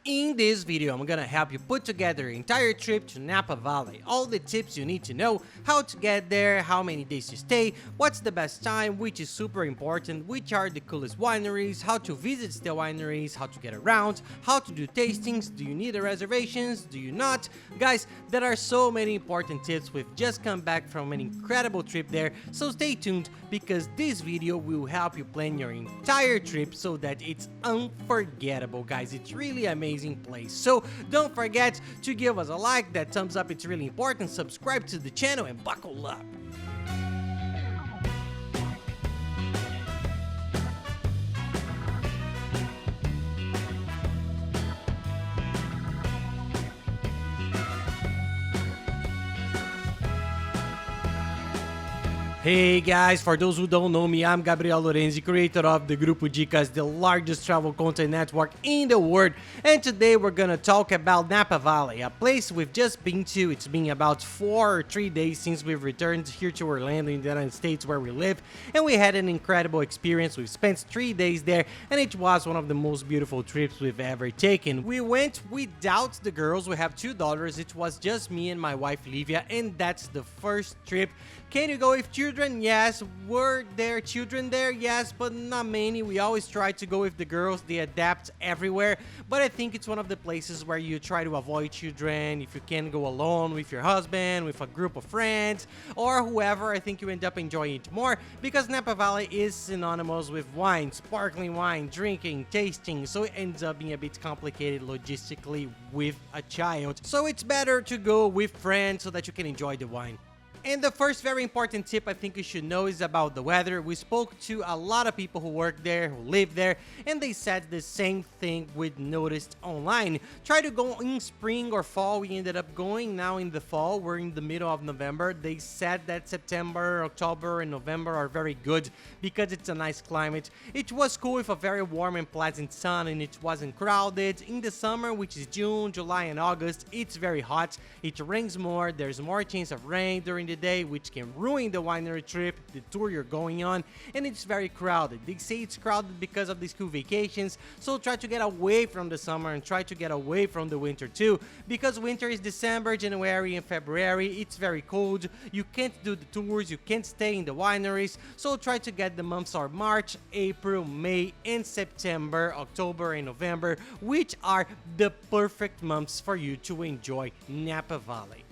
In this video, I'm gonna help you put together an entire trip to Napa Valley. All the tips you need to know, how to get there, how many days to stay, what's the best time, which is super important, which are the coolest wineries, how to visit the wineries, how to get around, how to do tastings, do you need a reservations, do you not? Guys, there are so many important tips. We've just come back from an incredible trip there, so stay tuned because this video will help you plan your entire trip so that it's unforgettable, guys. It's really amazing place. So don't forget to give us a like, that thumbs up, it's really important. Subscribe to the channel and buckle up. Hey guys, for those who don't know me, I'm Gabriel Lorenzi, creator of the Grupo Dicas, the largest travel content network in the world. And today we're gonna talk about Napa Valley, a place we've just been to. It's been about 4 or 3 days since we've returned here to Orlando in the United States where we live. And we had an incredible experience. We've spent 3 days there and it was one of the most beautiful trips we've ever taken. We went without the girls. We have 2 daughters. It was just me and my wife Livia, and that's the first trip. Can you go with children? Yes. Were there children there? Yes, but not many. We always try to go with the girls. They adapt everywhere. But I think it's one of the places where you try to avoid children. If you can go alone with your husband, with a group of friends, or whoever, I think you end up enjoying it more because Napa Valley is synonymous with wine, sparkling wine, drinking, tasting. So it ends up being a bit complicated logistically with a child. So it's better to go with friends so that you can enjoy the wine. And the first very important tip I think you should know is about the weather. We spoke to a lot of people who work there, who live there, and they said the same thing we noticed online. Try to go in spring or fall. We ended up going now in the fall. We're in the middle of November. They said that September, October, and November are very good because it's a nice climate. It was cool with a very warm and pleasant sun, and it wasn't crowded. In the summer, which is June, July, and August, it's very hot. It rains more. There's more chance of rain during the day, which can ruin the winery trip, the tour you're going on, and it's very crowded. They say it's crowded because of the school vacations, so try to get away from the summer and try to get away from the winter too, because winter is December, January, and February. It's very cold. You can't do the tours, you can't stay in the wineries, so try to get the months are March, April, May, and September, October, and November, which are the perfect months for you to enjoy Napa Valley.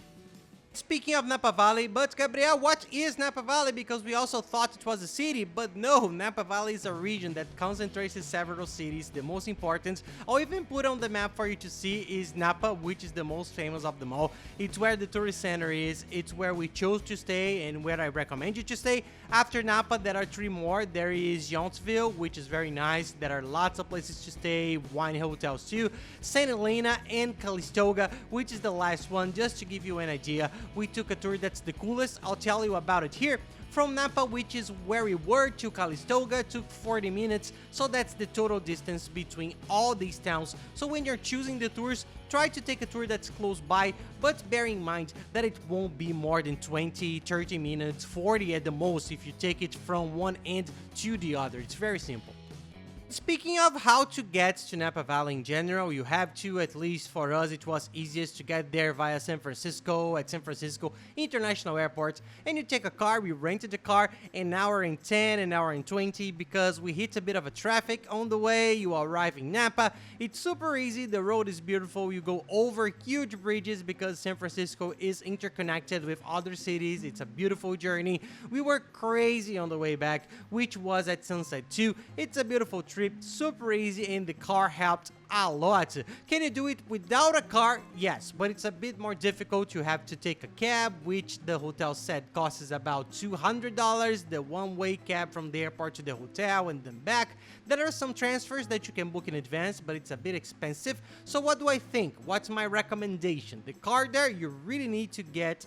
Speaking of Napa Valley, but Gabriel, what is Napa Valley? Because we also thought it was a city, but no, Napa Valley is a region that concentrates in several cities. The most important, I'll even put on the map for you to see, is Napa, which is the most famous of them all. It's where the tourist center is, it's where we chose to stay and where I recommend you to stay. After Napa, there are 3 more. There is Yountville, which is very nice. There are lots of places to stay, wine hotels too. Helena and Calistoga, which is the last one, just to give you an idea. We took a tour that's the coolest. I'll tell you about it here. From Napa, which is where we were, to Calistoga, took 40 minutes, so that's the total distance between all these towns. So when you're choosing the tours, try to take a tour that's close by, but bear in mind that it won't be more than 20, 30 minutes, 40 at the most if you take it from one end to the other. It's very simple. Speaking of how to get to Napa Valley in general, you have to, at least for us, it was easiest to get there via San Francisco, at San Francisco International Airport. And you take a car, we rented a car, an hour and 10, an hour and 20, because we hit a bit of a traffic on the way. You arrive in Napa. It's super easy. The road is beautiful. You go over huge bridges because San Francisco is interconnected with other cities. It's a beautiful journey. We were crazy on the way back, which was at sunset too. It's a beautiful trip, super easy, and the car helped a lot. Can you do it without a car? Yes, but it's a bit more difficult. You have to take a cab, which the hotel said costs about $200, the one-way cab from the airport to the hotel and then back. There are some transfers that you can book in advance, but it's a bit expensive. So what do I think? What's my recommendation? The car there, you really need to get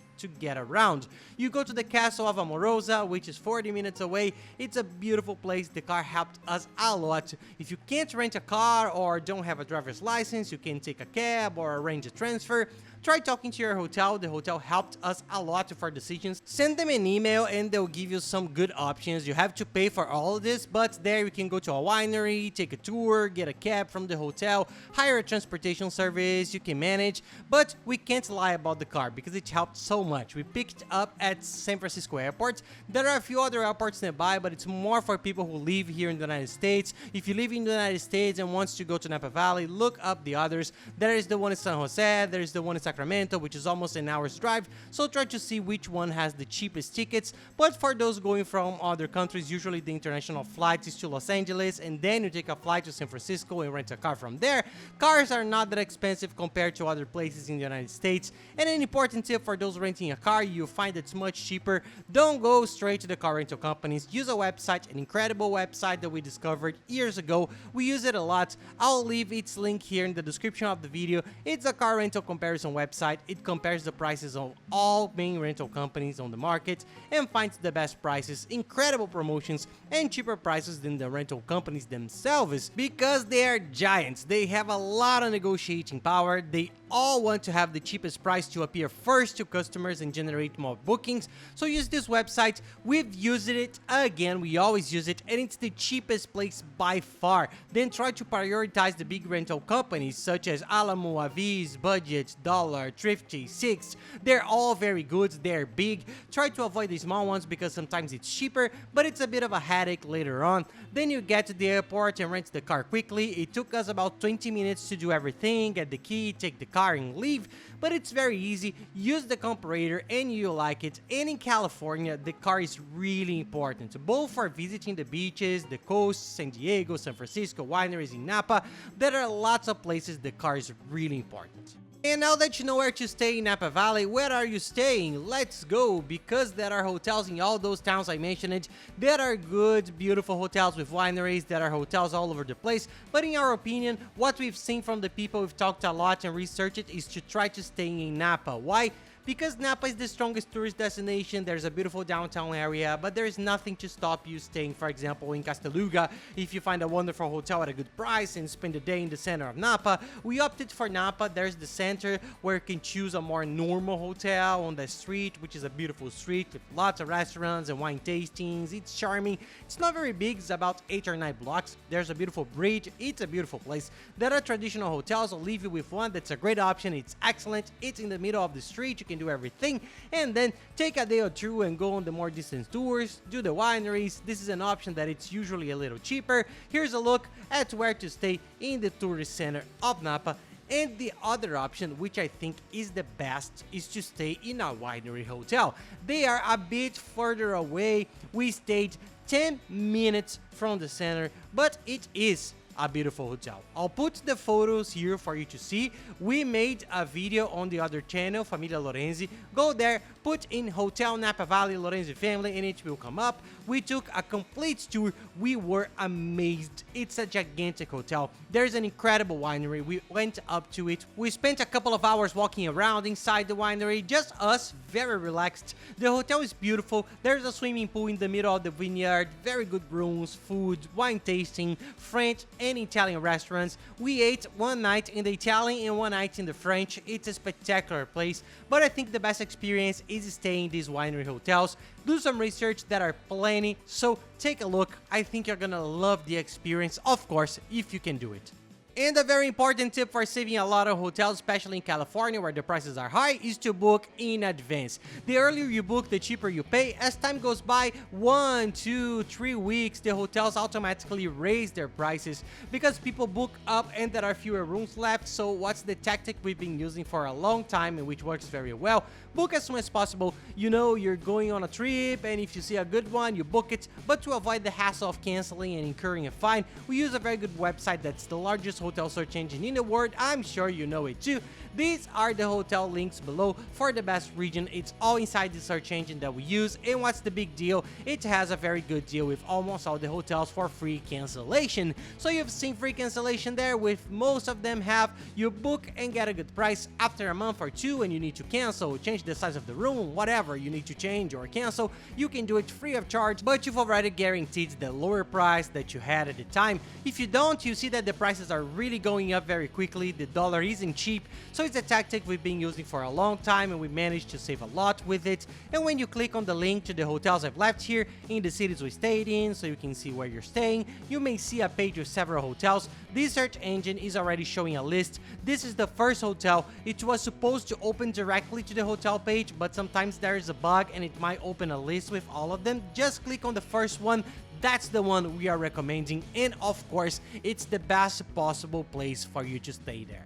around. You go to the castle of Amorosa, which is 40 minutes away. It's a beautiful place. The car helped us a lot. If you can't rent a car or don't have a driver's license, you can take a cab or arrange a transfer. Try talking to your hotel. The hotel helped us a lot with our decisions. Send them an email and they'll give you some good options. You have to pay for all of this, but there you can go to a winery, take a tour, get a cab from the hotel, hire a transportation service, you can manage. But we can't lie about the car because it helped so much. We picked up at San Francisco Airport. There are a few other airports nearby, but it's more for people who live here in the United States. If you live in the United States and wants to go to Napa Valley, look up the others. There is the one in San Jose, there is the one in Sacramento, which is almost an hour's drive, so try to see which one has the cheapest tickets. But for those going from other countries, usually the international flight is to Los Angeles, and then you take a flight to San Francisco and rent a car from there. Cars are not that expensive compared to other places in the United States. And an important tip for those renting a car, you'll find it's much cheaper. Don't go straight to the car rental companies. Use a website, an incredible website that we discovered years ago. We use it a lot. I'll leave its link here in the description of the video. It's a car rental comparison website. It compares the prices of all main rental companies on the market and finds the best prices, incredible promotions, and cheaper prices than the rental companies themselves because they are giants. They have a lot of negotiating power. They all want to have the cheapest price to appear first to customers and generate more bookings. So use this website. We've used it again. We always use it, and it's the cheapest place by far. Then try to prioritize the big rental companies such as Alamo, Avis, Budget, Dollar, Thrifty, Six. They're all very good. They're big. Try to avoid the small ones because sometimes it's cheaper, but it's a bit of a headache later on. Then you get to the airport and rent the car quickly. It took us about 20 minutes to do everything, get the key, take the car and leave, but it's very easy. Use the comparator and you'll like it. And in California, the car is really important, both for visiting the beaches, the coast, San Diego, San Francisco, wineries in Napa. There are lots of places the car is really important. And now that you know where to stay in Napa Valley, where are you staying? Let's go, because there are hotels in all those towns I mentioned. There are good, beautiful hotels with wineries, there are hotels all over the place, but in our opinion, what we've seen from the people we've talked a lot and researched it is to try to stay in Napa. Why? Because Napa is the strongest tourist destination. There's a beautiful downtown area, but there's nothing to stop you staying, for example, in Calistoga. If you find a wonderful hotel at a good price and spend the day in the center of Napa, we opted for Napa. There's the center where you can choose a more normal hotel on the street, which is a beautiful street with lots of restaurants and wine tastings. It's charming. It's not very big. It's about 8 or 9 blocks. There's a beautiful bridge. It's a beautiful place. There are traditional hotels. I'll leave you with one that's a great option. It's excellent. It's in the middle of the street. You can do everything, and then take a day or two and go on the more distant tours, do the wineries. This is an option that it's usually a little cheaper. Here's a look at where to stay in the tourist center of Napa. And the other option, which I think is the best, is to stay in a winery hotel. They are a bit further away. We stayed 10 minutes from the center, but it is a beautiful hotel. I'll put the photos here for you to see. We made a video on the other channel, Familia Lorenzi. Go there, put in Hotel Napa Valley Lorenzi Family, and it will come up. We took a complete tour. We were amazed. It's a gigantic hotel. There's an incredible winery. We went up to it. We spent a couple of hours walking around inside the winery, just us, very relaxed. The hotel is beautiful. There's a swimming pool in the middle of the vineyard, very good rooms, food, wine tasting, French and Italian restaurants. We ate one night in the Italian and one night in the French. It's a spectacular place, but I think the best experience is staying in these winery hotels. Do some research, there are plenty, so take a look. I think you're gonna love the experience, of course, if you can do it. And a very important tip for saving a lot of hotels, especially in California where the prices are high, is to book in advance. The earlier you book, the cheaper you pay. As time goes by, 1, 2, 3 weeks, the hotels automatically raise their prices because people book up and there are fewer rooms left. So what's the tactic we've been using for a long time and which works very well? Book as soon as possible. You know you're going on a trip, and if you see a good one, you book it. But to avoid the hassle of canceling and incurring a fine, we use a very good website that's the largest hotel search engine in the world. I'm sure you know it too. These are the hotel links below for the best region. It's all inside the search engine that we use. And what's the big deal? It has a very good deal with almost all the hotels for free cancellation. So you've seen free cancellation there. With most of them have, you book and get a good price. After a month or two and you need to cancel, change the size of the room, whatever you need to change or cancel, you can do it free of charge, but you've already guaranteed the lower price that you had at the time. If you don't, you see that the prices are really going up very quickly. The dollar isn't cheap, so it's a tactic we've been using for a long time and we managed to save a lot with it. And when you click on the link to the hotels I've left here in the cities we stayed in, so you can see where you're staying, you may see a page with several hotels. This search engine is already showing a list. This is the first hotel. It was supposed to open directly to the hotel page, but sometimes there is a bug and it might open a list with all of them. Just click on the first one. That's the one we are recommending, and of course, it's the best possible place for you to stay there.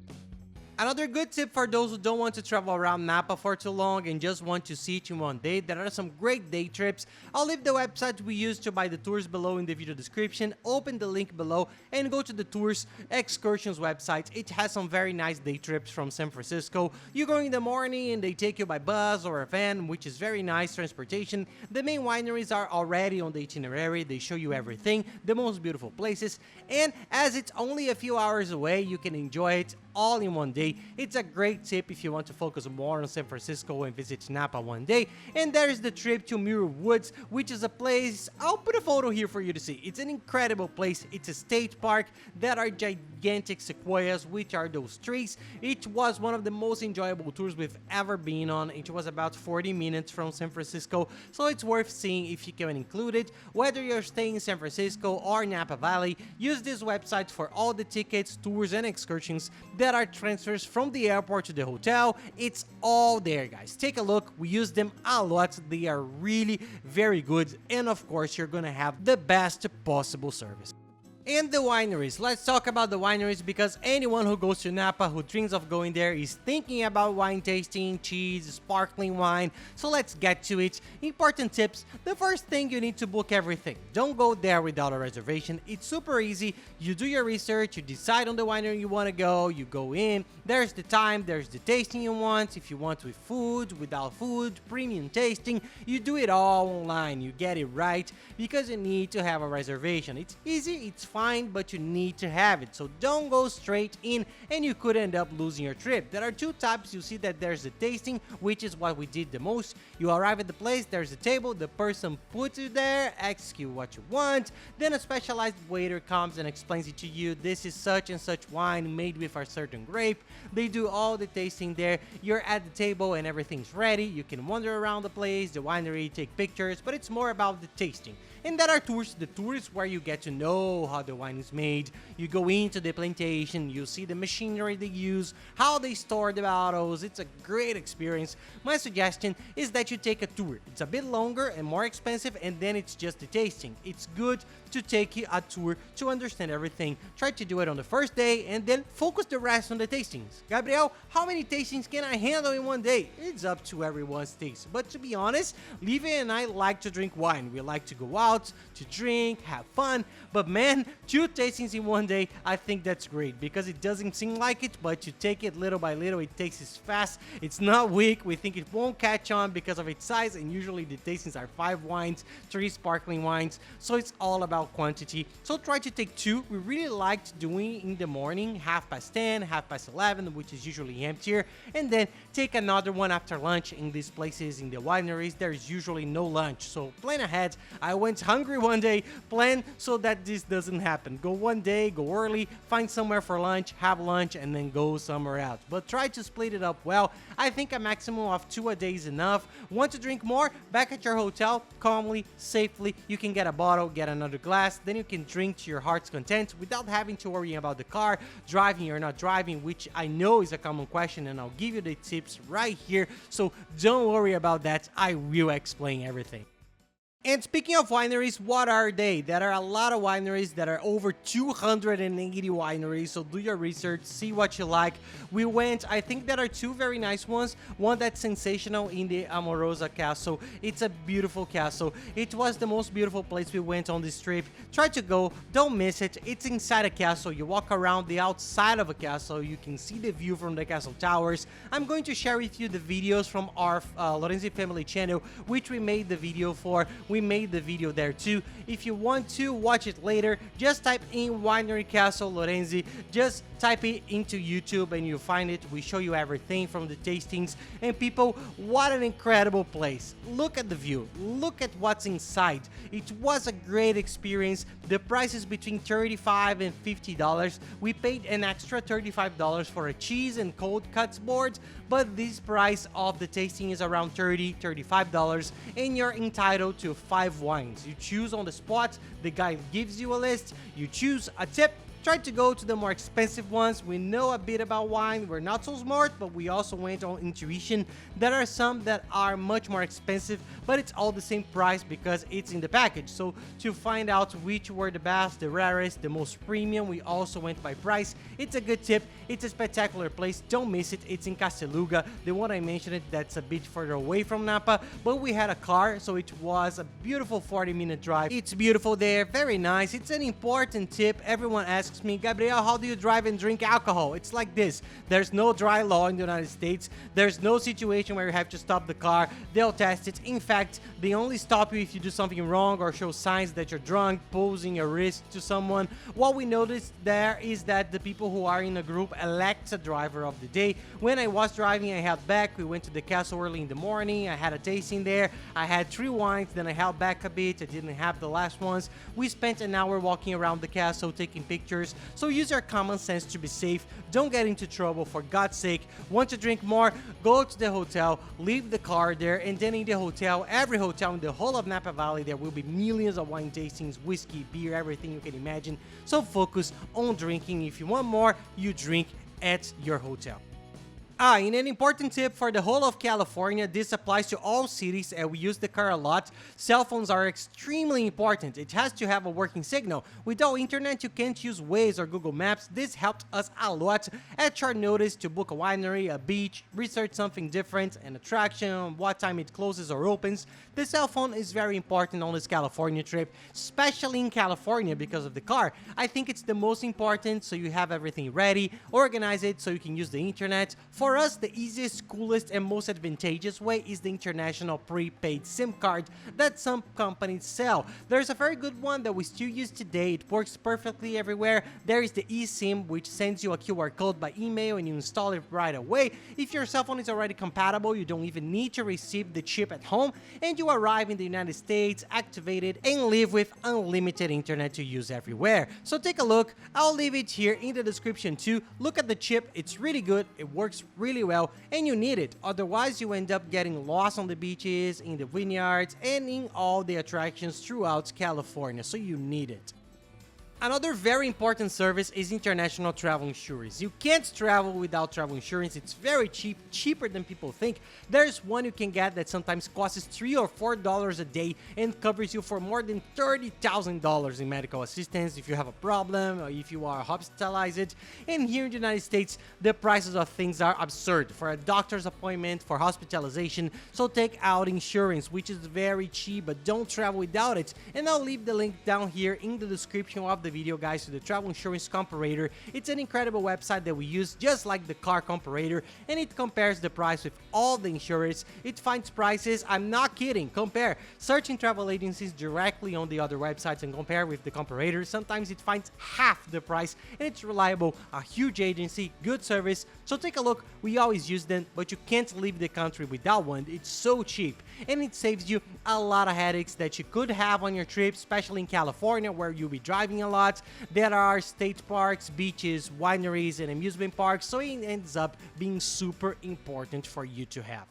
Another good tip for those who don't want to travel around Napa for too long and just want to see it in one day, there are some great day trips. I'll leave the website we use to buy the tours below in the video description. Open the link below and go to the tours excursions website. It has some very nice day trips from San Francisco. You go in the morning and they take you by bus or a van, which is very nice transportation. The main wineries are already on the itinerary. They show you everything, the most beautiful places, and as it's only a few hours away, you can enjoy it all in one day. It's a great tip if you want to focus more on San Francisco and visit Napa one day. And there's the trip to Muir Woods, which is a place, I'll put a photo here for you to see. It's an incredible place. It's a state park. There are gigantic sequoias, which are those trees. It was one of the most enjoyable tours we've ever been on. It was about 40 minutes from San Francisco, so it's worth seeing if you can include it. Whether you're staying in San Francisco or Napa Valley, use this website for all the tickets, tours, and excursions. There are transfers from the airport to the hotel. It's all there, guys. Take a look. We use them a lot. They are really very good, and of course you're gonna have the best possible service. And the wineries. Let's talk about the wineries, because anyone who goes to Napa who dreams of going there is thinking about wine tasting, cheese, sparkling wine. So let's get to it. Important tips. The first thing, you need to book everything. Don't go there without a reservation. It's super easy. You do your research, you decide on the winery you want to go, you go in, there's the time, there's the tasting you want. If you want with food, without food, premium tasting, you do it all online. You get it right, because you need to have a reservation. It's easy, it's fine, but you need to have it. So don't go straight in and you could end up losing your trip. There are two types. You see that there's the tasting, which is what we did the most. You arrive at the place, there's a table, the person puts you there, asks you what you want, then a specialized waiter comes and explains it to you. This is such and such wine made with a certain grape. They do all the tasting there. You're at the table and everything's ready. You can wander around the place, the winery, take pictures, but it's more about the tasting. And there are tours. The tour is where you get to know how the wine is made. You go into the plantation, you see the machinery they use, how they store the bottles. It's a great experience. My suggestion is that you take a tour. It's a bit longer and more expensive, and then it's just the tasting. It's good to take a tour to understand everything. Try to do it on the first day and then focus the rest on the tastings. Gabriel, how many tastings can I handle in one day? It's up to everyone's taste. But to be honest, Livia and I like to drink wine. We like to go out, to drink, have fun, but man, 2 tastings in one day, I think that's great, because it doesn't seem like it, but you take it little by little. It tastes fast, it's not weak. We think it won't catch on because of its size, and usually the tastings are 5 wines, 3 sparkling wines, so it's all about quantity. So try to take 2. We really liked doing in the morning, 10:30, 11:30, which is usually emptier, and then take another one after lunch. In these places, in the wineries, there's usually no lunch, so plan ahead. I went hungry one day. Plan so that this doesn't happen. Go one day, go early, find somewhere for lunch, have lunch, and then go somewhere else. But try to split it up well. I think a maximum of 2 a day is enough. Want to drink more? Back at your hotel, calmly, safely, you can get a bottle, get another glass, then you can drink to your heart's content without having to worry about the car, driving or not driving, which I know is a common question, and I'll give you the tips right here. So don't worry about that. I will explain everything. And speaking of wineries, what are they? There are a lot of wineries. There are over 280 wineries, so do your research, see what you like. We went, I think there are 2 very nice ones. One that's sensational in the Amorosa Castle. It's a beautiful castle. It was the most beautiful place we went on this trip. Try to go, don't miss it. It's inside a castle. You walk around the outside of a castle. You can see the view from the castle towers. I'm going to share with you the videos from our Lorenzi family channel, which we made the video for. we made the video there too. If you want to watch it later, just type in Winery Castle Lorenzi, just type it into YouTube and you'll find it. We show you everything from the tastings, and people, what an incredible place. Look at the view, look at what's inside. It was a great experience. The price is between $35 and $50. We paid an extra $35 for a cheese and cold cuts board, but this price of the tasting is around $30, $35, and you're entitled to 5 wines. You choose on the spot, the guy gives you a list, you choose a tip. Try to go to the more expensive ones. We know a bit about wine, we're not so smart, but we also went on intuition. There are some that are much more expensive, but it's all the same price because it's in the package. So to find out which were the best, the rarest, the most premium, we also went by price. It's a good tip, it's a spectacular place, don't miss it. It's in Calistoga, the one I mentioned that's a bit further away from Napa, but we had a car, so it was a beautiful 40-minute drive. It's beautiful there, very nice. It's an important tip. Everyone asks me, Gabriel, how do you drive and drink alcohol? It's like this. There's no dry law in the United States. There's no situation where you have to stop the car. They'll test it. In fact, they only stop you if you do something wrong or show signs that you're drunk, posing a risk to someone. What we noticed there is that the people who are in a group elect a driver of the day. When I was driving, I held back. We went to the castle early in the morning. I had a tasting there. I had 3 wines, then I held back a bit. I didn't have the last ones. We spent an hour walking around the castle, taking pictures. So use your common sense to be safe. Don't get into trouble, for God's sake. Want to drink more? Go to the hotel, leave the car there, and then in the hotel, every hotel in the whole of Napa Valley, there will be millions of wine tastings, whiskey, beer, everything you can imagine. So focus on drinking. If you want more, you drink at your hotel. And an important tip for the whole of California, this applies to all cities and we use the car a lot. Cell phones are extremely important. It has to have a working signal. Without internet, you can't use Waze or Google Maps. This helped us a lot at short notice to book a winery, a beach, research something different, an attraction, what time it closes or opens. The cell phone is very important on this California trip, especially in California because of the car. I think it's the most important, so you have everything ready, organize it so you can use the internet. For us, the easiest, coolest, and most advantageous way is the international prepaid SIM card that some companies sell. There's a very good one that we still use today. It works perfectly everywhere. There is the eSIM, which sends you a QR code by email and you install it right away. If your cell phone is already compatible, you don't even need to receive the chip at home, and you arrive in the United States, activated, and live with unlimited internet to use everywhere. So take a look. I'll leave it here in the description too. Look at the chip. It's really good. It works really well, and you need it. Otherwise, you end up getting lost on the beaches, in the vineyards, and in all the attractions throughout California, so you need it. Another very important service is international travel insurance. You can't travel without travel insurance. It's very cheap, cheaper than people think. There's one you can get that sometimes costs $3 or $4 a day and covers you for more than $30,000 in medical assistance if you have a problem or if you are hospitalized. And here in the United States, the prices of things are absurd for a doctor's appointment, for hospitalization. So take out insurance, which is very cheap, but don't travel without it. And I'll leave the link down here in the description of the video, guys, to the travel insurance comparator. It's an incredible website that we use, just like the car comparator, and it compares the price with all the insurers. It finds prices, I'm not kidding, compare. Searching travel agencies directly on the other websites and compare with the comparator. Sometimes it finds half the price, and it's reliable, a huge agency, good service. So take a look. We always use them, but you can't leave the country without one. It's so cheap, and it saves you a lot of headaches that you could have on your trip, especially in California, where you'll be driving a lot. There are state parks, beaches, wineries, and amusement parks, so it ends up being super important for you to have.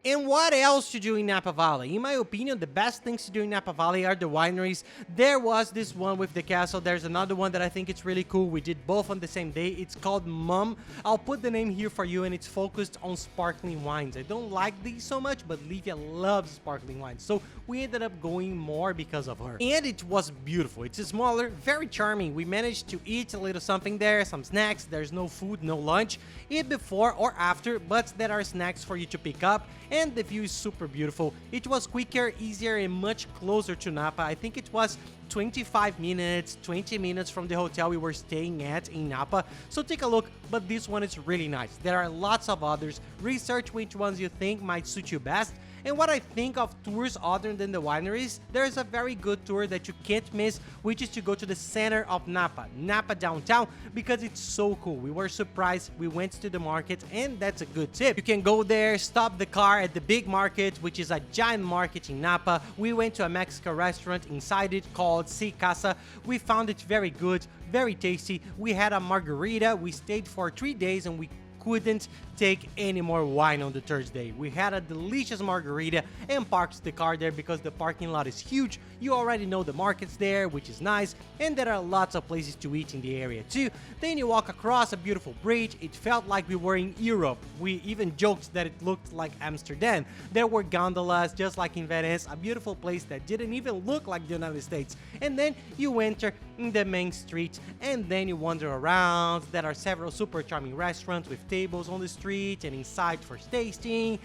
And what else to do in Napa Valley? In my opinion, the best things to do in Napa Valley are the wineries. There was this one with the castle. There's another one that I think it's really cool. We did both on the same day. It's called Mumm. I'll put the name here for you, and it's focused on sparkling wines. I don't like these so much, but Livia loves sparkling wines, so we ended up going more because of her. And it was beautiful. It's smaller, very charming. We managed to eat a little something there, some snacks. There's no food, no lunch. Eat before or after, but there are snacks for you to pick up. And the view is super beautiful. It was quicker, easier, and much closer to Napa. I think it was 25 minutes, 20 minutes from the hotel we were staying at in Napa. So take a look, but this one is really nice. There are lots of others. Research which ones you think might suit you best. And what I think of tours other than the wineries, there's a very good tour that you can't miss, which is to go to the center of Napa, Napa Downtown, because it's so cool. We were surprised, we went to the market, and that's a good tip. You can go there, stop the car at the big market, which is a giant market in Napa. We went to a Mexican restaurant inside it called Si Casa. We found it very good, very tasty. We had a margarita. We stayed for 3 days and we couldn't take any more wine on the third day. We had a delicious margarita and parked the car there because the parking lot is huge. You already know the market's there, which is nice, and there are lots of places to eat in the area too. Then you walk across a beautiful bridge. It felt like we were in Europe. We even joked that it looked like Amsterdam. There were gondolas just like in Venice, a beautiful place that didn't even look like the United States. And then you enter in the main street and then you wander around. There are several super charming restaurants with tables on the street and inside for tasting,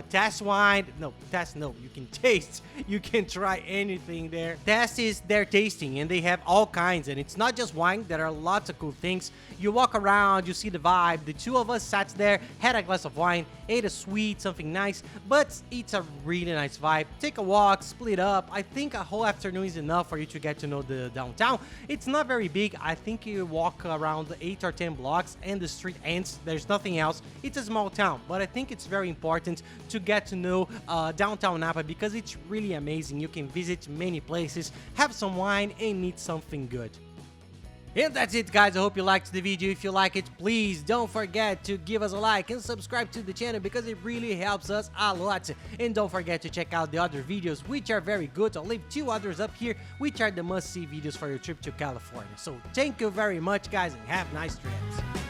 test wine. No, you can taste. You can try anything there. Test is their tasting and they have all kinds, and it's not just wine. There are lots of cool things. You walk around, you see the vibe. The two of us sat there, had a glass of wine, ate a sweet, something nice, but it's a really nice vibe. Take a walk, split up. I think a whole afternoon is enough for you to get to know the downtown. It's not very big. I think you walk around 8 or 10 blocks and the street ends. There's nothing else. It's a small town, but I think it's very important to get to know downtown Napa because it's really amazing. You can visit many places, have some wine, and eat something good. And that's it, guys. I hope you liked the video. If you like it, please don't forget to give us a like and subscribe to the channel because it really helps us a lot. And don't forget to check out the other videos, which are very good. I'll leave 2 others up here, which are the must-see videos for your trip to California. So thank you very much, guys, and have nice trips.